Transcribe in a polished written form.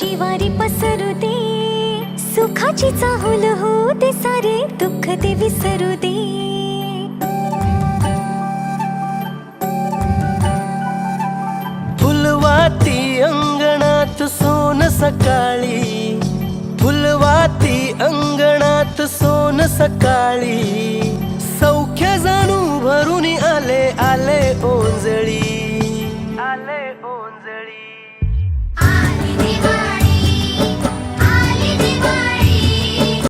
सुखाची वारी पसरू दे, सुखाची चाहुल होऊ दे, सारे दुःख ते विसरू दे. फुलवाती अंगणात सोन सकाळी, फुलवाती अंगणात सोन सकाळी, सौख्य जाणू भरून आले आले ओंजळी.